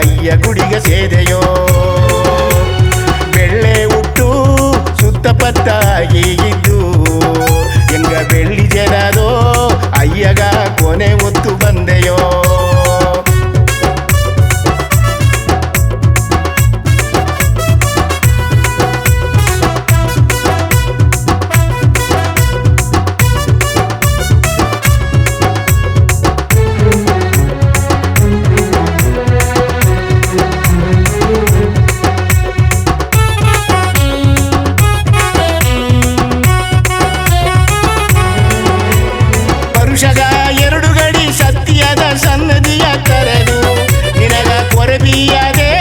ಅಯ್ಯ ಗುಡಿಗೆ ಸೇದೆಯೋ ಬೆಳ್ಳೆ ಹುಟ್ಟು ಸುತ್ತಪತ್ತಾಗಿ ಇದ್ದು ಎಂಗ ಬೆಳ್ಳಿ ಜನದೋ ಅಯ್ಯಗ ಕೊನೆ ಹೊತ್ತು ಬಂದೆಯೋ ಪರುಷಗ ಎರಡು ಗಡಿ ಸತ್ಯದ ಸನ್ನದಿಯ ಕರೆದು ನಿನಗ ಕೊರಬಿಯದೆ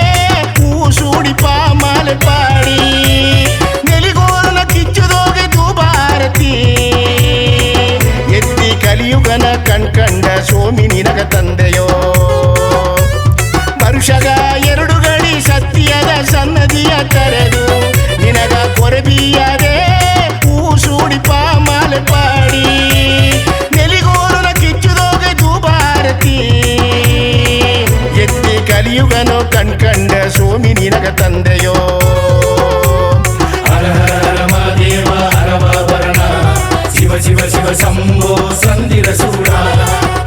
ಹೂ ಸೂಡಿ ಪಾಮಾಲೆ ಪಾಡಿ ನೆಲಿಗೋಲನ ಕಿಚ್ಚುದೋಗೆ ದುಬಾರತಿ ಎತ್ತಿ ಕಲಿಯುಗನ ಕಣ್ಕಂಡ ಸೋಮಿ ನಿನಗ ತಂದೆಯೋ ಪರುಷಗ ಎರಡು ಗಡಿ ಸತ್ಯದ ಸನ್ನದಿಯ ಕರೆದು ನಿನಗ ಕೊರಬಿಯದೆ ಹೂ ಸೂಡಿ ಪಾಮಾಲೆ ಪಾಡಿ ಎತ್ತಿ ಕಲಿಯುಗನು ಕಣ್ಕಂಡ ಸೋಮಿ ನಿನಗ ತಂದೆಯೋ ಹರ ಹರ ಹರ ಮಹಾದೇವ ಹರವಾಭರಣ ಶಿವ ಶಿವ ಶಿವ ಶಂಭೋ ಸಂದಿರ ಸೂಡ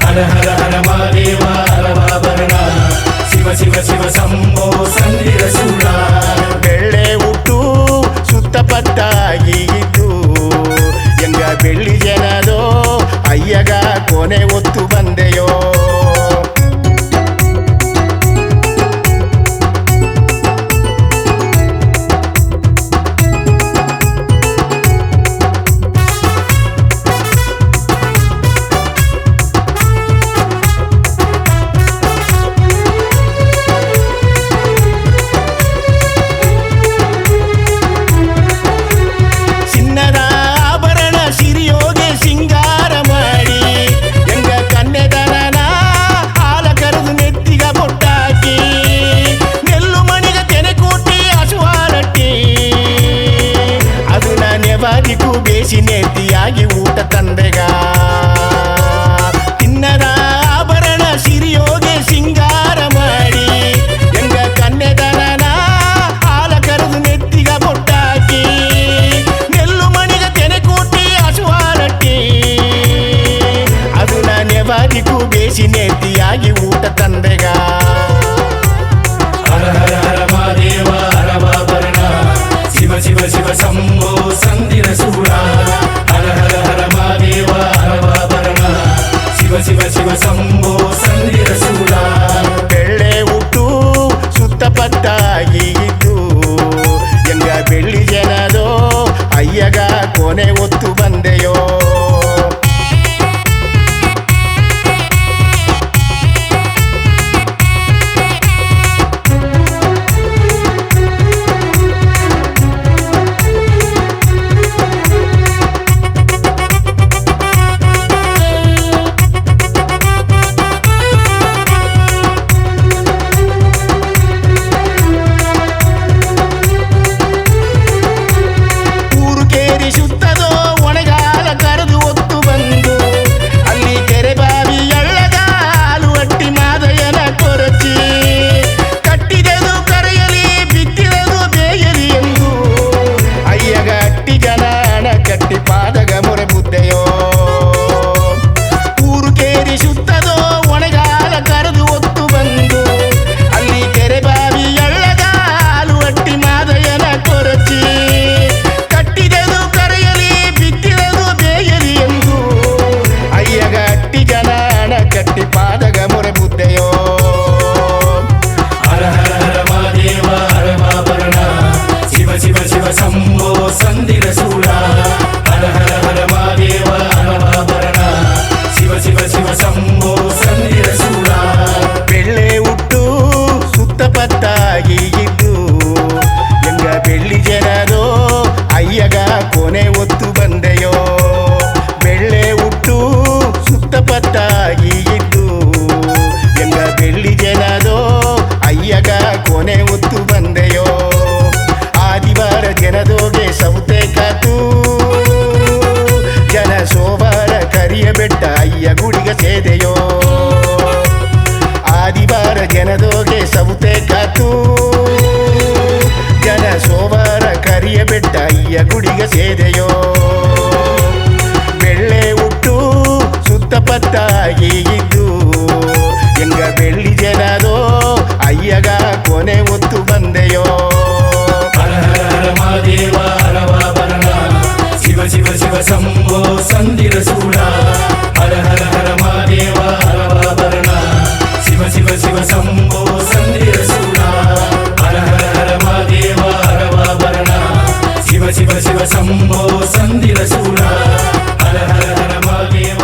ಹರ ಹರ ಹರ ಮಹಾದೇವ ಹರವಾಭರಣ ಶಿವ ಶಿವ ಶಿವ ಶಂಭೋ ಸಂದಿರ ಸೂಡ ಬೆಳ್ಳೆ ಹುಟ್ಟು ಸುತ್ತಪತ್ತಾಗಿ ಇದ್ದು ಎಂಗ ಬೆಳ್ಳಿ ಜನದೋ ಅಯ್ಯಗ ಕೊನೆ ಹೊತ್ತು ಬಂದೆಯೋ ಚಿನ್ನದ ಆಭರಣ ಸಿರಿಯೋಗೆ ಸಿಂಗಾರ ಮಾಡಿ ಎಂಗ ಅಯ್ಯ ಗುಡಿಗೆ ಸೇದೆಯೋ ಬೆಳ್ಳೆ ಹುಟ್ಟು ಸುತ್ತಪತ್ತಾಗಿ ಇದ್ದು ಎಂಗ ಬೆಳ್ಳಿ ಜನದೋ ಅಯ್ಯಗ ಕೊನೆ ಹೊತ್ತು ಬಂದೆಯೋ ಹರ ಹರ ಹರ ಮಹಾದೇವ ಹರವಾಭರಣ ಶಿವ ಶಿವ ಶಿವ ಶಂಭೋ ಸಂದಿರ ಸೂಡ ಹರ ಹರ ಹರ ಮಹಾದೇವ ಹರವಾಭರಣ ಶಿವ ಶಿವ ಶಿವ ಶಂಭೋ ಸಂದಿರ ಸೂಡ ಹರ ಹರ ಹರ ಮಹಾದೇವ ಹರವಾಭರಣ ಶಿವ ಶಿವ ಶಿವ ಶಂಭೋ ಸಂದಿರ ಸೂಡ ಹರ ಹರ ಹರ ಮಹಾದೇವ